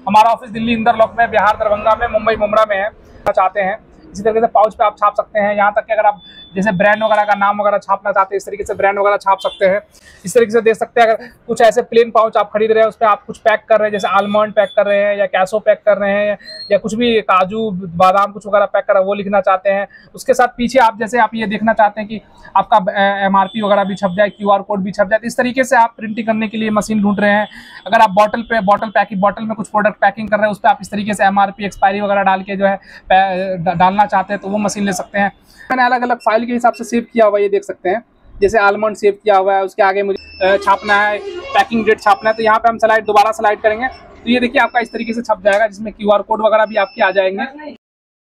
हमारा ऑफिस दिल्ली इंदरलोक में, बिहार दरभंगा में, मुंबई मुमरा में है। चाहते हैं इसी तरीके से पाउच पे आप छाप सकते हैं। यहाँ तक कि अगर आप जैसे ब्रांड वगैरह का नाम वगैरह छापना चाहते हैं, इस तरीके से ब्रांड वगैरह छाप सकते हैं। इस तरीके से देख सकते हैं। अगर कुछ ऐसे प्लेन पाउच आप खरीद रहे हैं, उस पर आप कुछ पैक कर रहे हैं, जैसे आलमंड पैक कर रहे हैं या कैसो पैक कर रहे हैं या कुछ भी काजू बादाम कुछ वगैरह पैक कर रहे हैं, वो लिखना चाहते हैं। उसके साथ पीछे आप जैसे आप ये देखना चाहते हैं कि आपका MRP वगैरह भी छप जाए, QR कोड भी छप जाए। इस तरीके से आप प्रिंटिंग करने के लिए मशीन ढूंढ रहे हैं। अगर आप बॉटल में कुछ प्रोडक्ट पैकिंग कर रहे हैं, उस पर आप इस तरीके से MRP एक्सपायरी वगैरह डाल के जो है डालना चाहते हैं, तो वो मशीन ले सकते हैं। मैंने अलग अलग फाइल के हिसाब से सेव किया हुआ, ये देख सकते हैं। जैसे आलमंड सेव किया हुआ है, उसके आगे मुझे छापना है, पैकिंग डेट छापना है, तो यहाँ पे हम दोबारा स्लाइड करेंगे तो ये देखिए आपका इस तरीके से छप जाएगा, जिसमें QR कोड वगैरह भी आपके आ जाएंगे।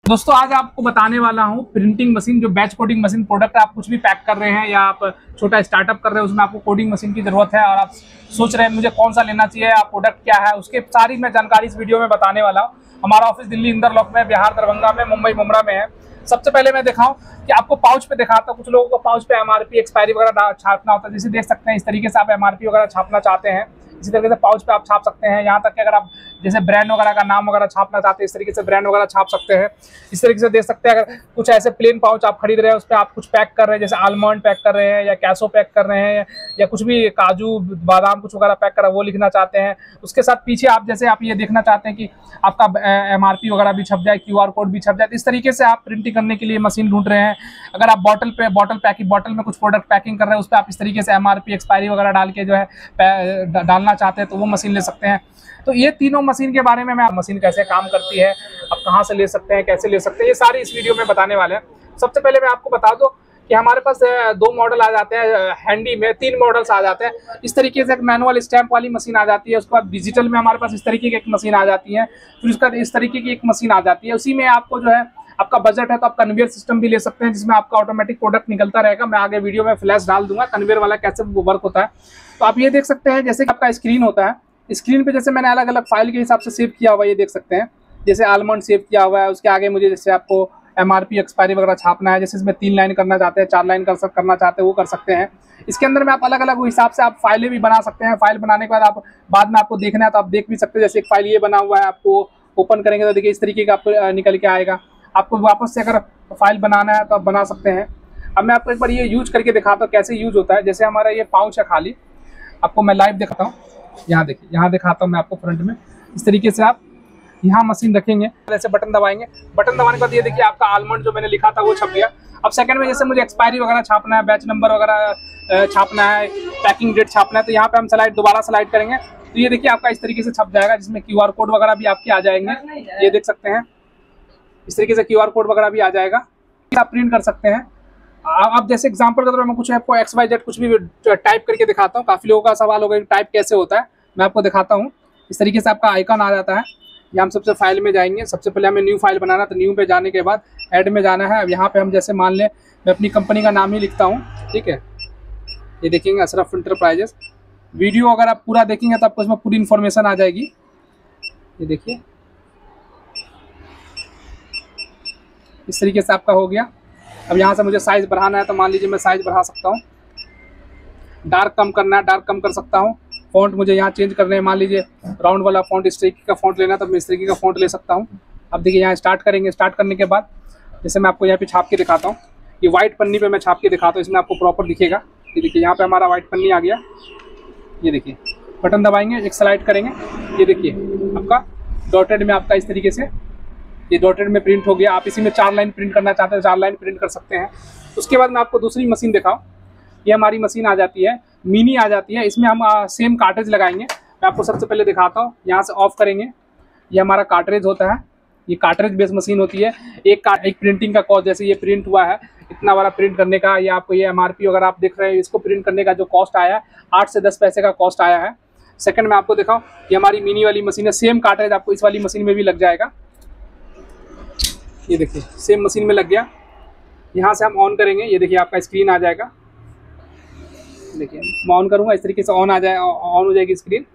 दोस्तों आज आपको बताने वाला हूँ प्रिंटिंग मशीन, जो बैच कोडिंग मशीन प्रोडक्ट आप कुछ भी पैक कर रहे हैं या आप छोटा स्टार्टअप कर रहे हैं, उसमें आपको कोडिंग मशीन की जरूरत है और आप सोच रहे हैं मुझे कौन सा लेना चाहिए, आप प्रोडक्ट क्या है, उसके सारी मैं जानकारी इस वीडियो में बताने वाला हूँ। हमारा ऑफिस दिल्ली इंदरलोक में, बिहार दरभंगा में, मुंबई मुमरा में है। सबसे पहले मैं दिखाऊं कि आपको पाउच पे दिखाता हूं। कुछ लोगों को पाउच पे MRP एक्सपायरी वगैरह छापना होता है, जैसे देख सकते हैं इस तरीके से आप MRP वगैरह छापना चाहते हैं, इसी तरीके से पाउच पे आप छाप सकते हैं। यहाँ तक कि अगर आप जैसे ब्रांड वगैरह का नाम वगैरह छापना चाहते हैं, इस तरीके से ब्रांड वगैरह छाप सकते हैं। इस तरीके से देख सकते हैं। अगर कुछ ऐसे प्लेन पाउच आप खरीद रहे हैं, उस पर आप कुछ पैक कर रहे हैं, जैसे आलमंड पैक कर रहे हैं या कैसो पैक कर रहे हैं या कुछ भी काजू बादाम कुछ वगैरह पैक कर रहे हैं, वो लिखना चाहते हैं। उसके साथ पीछे आप जैसे आप ये देखना चाहते हैं कि आपका MRP वगैरह भी छप जाए, QR कोड भी छप जाए। इस तरीके से आप प्रिंटिंग करने के लिए मशीन ढूंढ रहे हैं। अगर आप बॉटल में कुछ प्रोडक्ट पैकिंग कर रहे हैं, उस पर आप इस तरीके से MRP एक्सपायरी वगैरह डाल के जो है डालना चाहते हैं, तो वो मशीन ले सकते हैं। तो ये तीनों मशीन के बारे में मैं मशीन कैसे काम करती है, आप कहाँ से ले सकते हैं, कैसे ले सकते हैं, ये सारी इस वीडियो में बताने वाले हैं। सबसे पहले मैं आपको बता दूं कि हमारे पास 2 मॉडल आ जाते हैं, हैंडी में 3 मॉडल्स आ जाते हैं। इस तरीके से एक मैनुअल स्टैंप वाली मशीन आ जाती है, उसके बाद डिजिटल में हमारे पास इस तरीके की एक मशीन आ जाती है, फिर उसका इस तरीके की एक मशीन आ जाती है। उसी में आपको जो है आपका बजट है तो आप कन्वेयर सिस्टम भी ले सकते हैं, जिसमें आपका ऑटोमेटिक प्रोडक्ट निकलता रहेगा। मैं आगे वीडियो में फ्लैश डाल दूंगा कन्वेयर वाला कैसे वो वर्क होता है। तो आप ये देख सकते हैं जैसे कि आपका स्क्रीन होता है, स्क्रीन पे जैसे मैंने अलग अलग फाइल के हिसाब से सेव किया हुआ, ये देख सकते हैं। जैसे आलमंड सेव किया हुआ है, उसके आगे मुझे जैसे आपको MRP एक्सपायरी वगैरह छापना है, जैसे इसमें 3 लाइन करना चाहते हैं, 4 लाइन करना चाहते हैं, वो कर सकते हैं। इसके अंदर में आप अलग अलग हिसाब से आप फाइलें भी बना सकते हैं। फाइल बनाने के बाद आप बाद में आपको देखना है तो आप देख भी सकते हैं। जैसे एक फाइल ये बना हुआ है, आपको ओपन करेंगे तो देखिए इस तरीके का आपको निकल के आएगा। आपको वापस से अगर फाइल बनाना है तो आप बना सकते हैं। अब मैं आपको एक बार ये यूज करके दिखाता हूँ कैसे यूज होता है। जैसे हमारा ये पाउच है खाली, आपको मैं लाइव दिखाता हूँ। यहाँ देखिए, यहाँ दिखाता हूँ मैं आपको फ्रंट में। इस तरीके से आप यहाँ मशीन रखेंगे, ऐसे बटन दबाएंगे, बटन दबाने के बाद ये देखिए आपका आलमंड जो मैंने लिखा था वो छप गया। अब सेकंड में जैसे मुझे एक्सपायरी वगैरह छापना है, बैच नंबर वगैरह छापना है, पैकिंग डेट छापना है, तो यहाँ पे हम दोबारा स्लाइड करेंगे तो ये देखिए आपका इस तरीके से छप जाएगा, जिसमें QR कोड वगैरह भी आपके आ जाएंगे। ये देख सकते हैं इस तरीके से QR कोड वगैरह भी आ जाएगा, आप प्रिंट कर सकते हैं। आप जैसे एग्जांपल के तौर पर मैं कुछ आपको XYZ कुछ भी टाइप करके दिखाता हूँ। काफ़ी लोगों का सवाल होगा कि टाइप कैसे होता है, मैं आपको दिखाता हूँ। इस तरीके से आपका आइकन आ जाता है। यहाँ हम सबसे फाइल में जाएंगे, सबसे पहले हमें न्यू फाइल बनाना, तो न्यू पे जाने के बाद ऐड में जाना है। अब यहाँ पे हम जैसे मान लें मैं अपनी कंपनी का नाम ही लिखता हूँ, ठीक है। ये देखेंगे अशरफ इंटरप्राइजेस। वीडियो अगर आप पूरा देखेंगे तो आपको इसमें पूरी इन्फॉर्मेशन आ जाएगी। ये देखिए इस तरीके से आपका हो गया। अब यहाँ से मुझे साइज़ बढ़ाना है तो मान लीजिए मैं साइज़ बढ़ा सकता हूँ। डार्क कम करना है, डार्क कम कर सकता हूँ। फ़ॉन्ट मुझे यहाँ चेंज करने हैं, मान लीजिए राउंड वाला फ़ॉन्ट इस तरीके का फ़ॉन्ट लेना है तो मैं इस तरीके का फ़ॉन्ट ले सकता हूँ। अब देखिए यहाँ स्टार्ट करेंगे, स्टार्ट करने के बाद जैसे मैं आपको यहाँ पे छाप के दिखाता हूँ, ये वाइट पन्नी पे मैं छाप के दिखाता हूँ, इसमें आपको प्रॉपर दिखेगा। ये देखिए यहाँ पे हमारा वाइट पन्नी आ गया। ये देखिए बटन दबाएंगे, एक स्लाइड करेंगे, ये देखिए आपका डॉटेड में आपका इस तरीके से ये डॉटेड में प्रिंट हो गया। आप इसी में 4 लाइन प्रिंट करना चाहते हैं, 4 लाइन प्रिंट कर सकते हैं। उसके बाद मैं आपको दूसरी मशीन दिखाऊँ। ये हमारी मशीन आ जाती है, मिनी आ जाती है। इसमें हम सेम कार्ट्रिज लगाएंगे। मैं आपको सबसे पहले दिखाता हूँ। यहाँ से ऑफ करेंगे, ये हमारा कार्ट्रिज होता है, ये कार्ट्रिज बेस्ड मशीन होती है। एक प्रिंटिंग का कॉस्ट, जैसे ये प्रिंट हुआ है इतना वाला प्रिंट करने का, ये आपको ये MRP अगर आप देख रहे हैं, इसको प्रिंट करने का जो कॉस्ट आया है 8 से 10 पैसे का कॉस्ट आया है। सेकंड में आपको दिखाऊँ, ये हमारी मिनी वाली मशीन है। सेम कार्ट्रिज आपको इस वाली मशीन में भी लग जाएगा। ये देखिए सेम मशीन में लग गया। यहाँ से हम ऑन करेंगे, ये देखिए आपका स्क्रीन आ जाएगा। देखिए मैं ऑन करूँगा, इस तरीके से ऑन हो जाएगी स्क्रीन।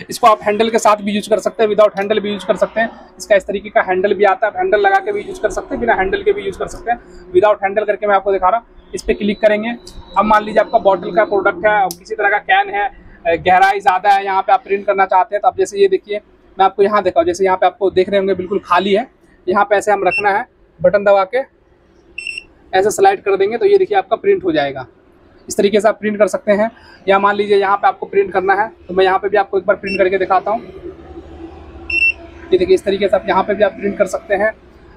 इसको आप हैंडल के साथ भी यूज कर सकते हैं, विदाउट हैंडल भी यूज कर सकते हैं। इसका इस तरीके का हैंडल भी आता है, आप हैंडल लगा के भी यूज कर सकते हैं, बिना हैंडल के भी यूज कर सकते हैं। विदाउट हैंडल करके मैं आपको दिखा रहा हूँ। इस पर क्लिक करेंगे। अब मान लीजिए आपका बॉटल का प्रोडक्ट है और किसी तरह का कैन है, गहराई ज़्यादा है, यहाँ पे आप प्रिंट करना चाहते हैं तो आप जैसे ये देखिए मैं आपको यहाँ दिखाऊँ, जैसे यहाँ पे आपको देख रहे होंगे बिल्कुल खाली है, यहाँ पे ऐसे हम रखना है, बटन दबा के ऐसे स्लाइड कर देंगे तो ये देखिए आपका प्रिंट हो जाएगा। इस तरीके से आप प्रिंट कर सकते हैं। या मान लीजिए यहाँ पे आपको प्रिंट करना है तो मैं यहाँ पे भी आपको एक बार प्रिंट करके दिखाता हूँ। ये देखिए इस तरीके से आप यहाँ पे भी आप प्रिंट कर सकते हैं।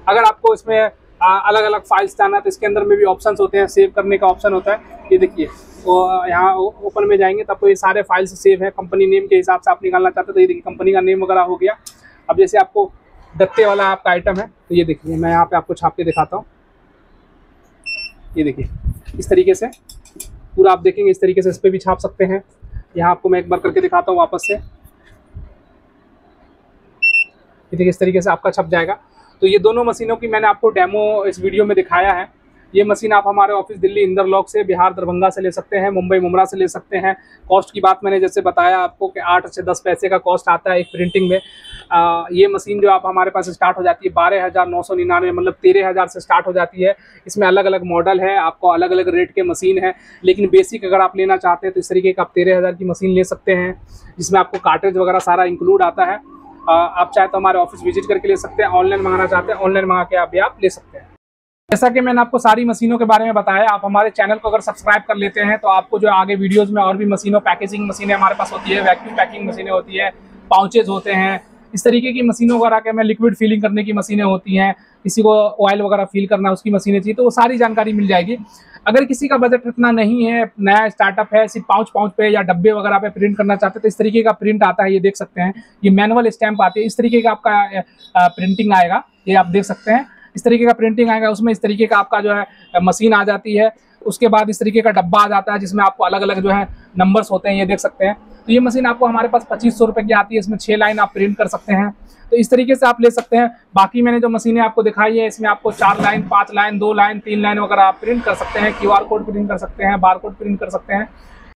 अगर आपको इसमें अलग अलग फाइल्स जाना है तो इसके अंदर में भी ऑप्शंस होते हैं, सेव करने का ऑप्शन होता है। ये देखिए तो यहाँ ओपन में जाएंगे तब तो ये सारे फाइल्स सेव है, कंपनी नेम के हिसाब से आप निकालना चाहते हैं तो ये देखिए कंपनी का नेम वगैरह हो गया। अब जैसे आपको दत्ते वाला आपका आइटम है तो ये देखिए मैं यहाँ पे आपको छाप के दिखाता हूँ। ये देखिए इस तरीके से पूरा आप देखेंगे, इस तरीके से इस पर भी छाप सकते हैं। यहाँ आपको मैं एक बार करके दिखाता हूँ वापस से। ये देखिए इस तरीके से आपका छप जाएगा। तो ये दोनों मशीनों की मैंने आपको डेमो इस वीडियो में दिखाया है। ये मशीन आप हमारे ऑफिस दिल्ली इंदरलॉक से, बिहार दरभंगा से ले सकते हैं, मुंबई मुमरा से ले सकते हैं। कॉस्ट की बात मैंने जैसे बताया आपको कि 8 से 10 पैसे का कॉस्ट आता है एक प्रिंटिंग में। ये मशीन जो आप हमारे पास स्टार्ट हो जाती है 12,999, मतलब 13,000 से स्टार्ट हो जाती है। इसमें अलग अलग मॉडल है, आपको अलग अलग रेट के मशीन है, लेकिन बेसिक अगर आप लेना चाहते हैं तो इस तरीके का आप 13,000 की मशीन ले सकते हैं, जिसमें आपको कार्ट्रिज वगैरह सारा इंक्लूड आता है। आप चाहे तो हमारे ऑफिस विजिट करके ले सकते हैं, ऑनलाइन मंगाना चाहते हैं ऑनलाइन मंगा के आप भी आप ले सकते हैं। जैसा कि मैंने आपको सारी मशीनों के बारे में बताया, आप हमारे चैनल को अगर सब्सक्राइब कर लेते हैं तो आपको जो आगे वीडियोस में और भी मशीनों, पैकेजिंग मशीनें हमारे पास होती है, वैक्यूम पैकिंग मशीनें होती है, पाउचेज होते हैं, इस तरीके की मशीनों वगैरह के में लिक्विड फीलिंग करने की मशीनें होती हैं, किसी को ऑयल वगैरह फील करना उसकी मशीनें चाहिए तो वो सारी जानकारी मिल जाएगी। अगर किसी का बजट इतना नहीं है, नया स्टार्टअप है, सिर्फ पाउच पे या डब्बे वगैरह पे प्रिंट करना चाहते हैं तो इस तरीके का प्रिंट आता है। ये देख सकते हैं, ये मैनुअल स्टैंप आती है, इस तरीके का आपका प्रिंटिंग आएगा। ये आप देख सकते हैं इस तरीके का प्रिंटिंग आएगा, उसमें इस तरीके का आपका जो है मशीन आ जाती है। उसके बाद इस तरीके का डब्बा आ जाता है जिसमें आपको अलग अलग जो है नंबर्स होते हैं, ये देख सकते हैं। तो ये मशीन आपको हमारे पास 2500 रुपये की आती है, इसमें 6 लाइन आप प्रिंट कर सकते हैं। तो इस तरीके से आप ले सकते हैं। बाकी मैंने जो मशीनें आपको दिखाई है इसमें आपको 4 लाइन, 5 लाइन, 2 लाइन, 3 लाइन वगैरह आप प्रिंट कर सकते हैं। QR कोड प्रिंट कर सकते हैं, बार कोड प्रिंट कर सकते हैं।